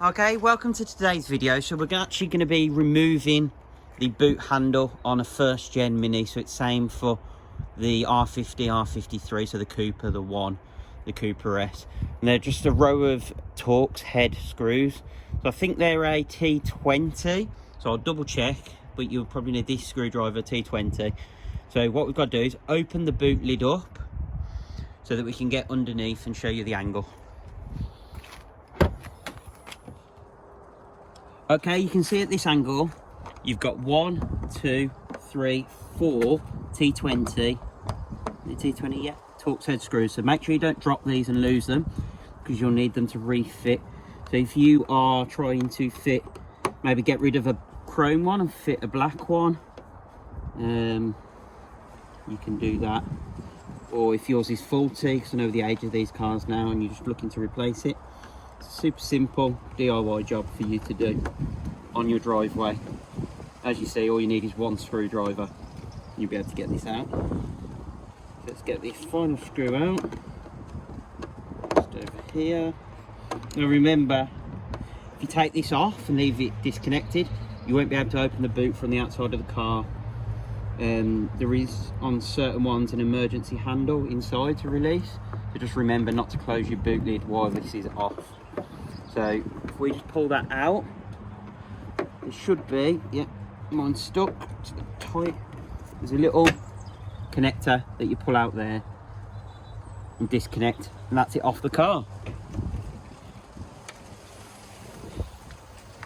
Okay, welcome to today's video. So we're actually going to be removing the boot handle on a first gen Mini. So it's same for the R50, R53, so the Cooper, the One, the Cooper S. And they're just a row of Torx head screws. So I think they're a T20. So I'll double check, but you'll probably need this screwdriver, T20. So what we've got to do is open the boot lid up so that we can get underneath and show you the angle. Okay, you can see at this angle, you've got 1, 2, 3, 4 T20. The T20, yeah, Torx head screws. So make sure you don't drop these and lose them, because you'll need them to refit. So if you are trying to fit, maybe get rid of a chrome one and fit a black one, you can do that. Or if yours is faulty, because I know the age of these cars now, and you're just looking to replace it, it's a super simple DIY job for you to do on your driveway. As you see, all you need is one screwdriver. You'll be able to get this out. So let's get this final screw out. Just over here. Now remember, if you take this off and leave it disconnected, you won't be able to open the boot from the outside of the car. There is on certain ones an emergency handle inside to release, so just remember not to close your boot lid while this is off. So if we just pull that out, it should be, yeah, mine's stuck, it's tight. There's a little connector that you pull out there and disconnect, and that's it off the car.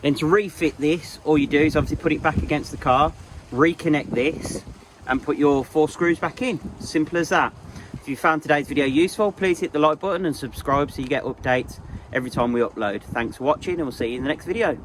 Then to refit this, all you do is obviously put it back against the car, reconnect this and put your 4 screws back in. Simple as that. If you found today's video useful, please hit the like button and subscribe so you get updates every time we upload. Thanks for watching, and we'll see you in the next video.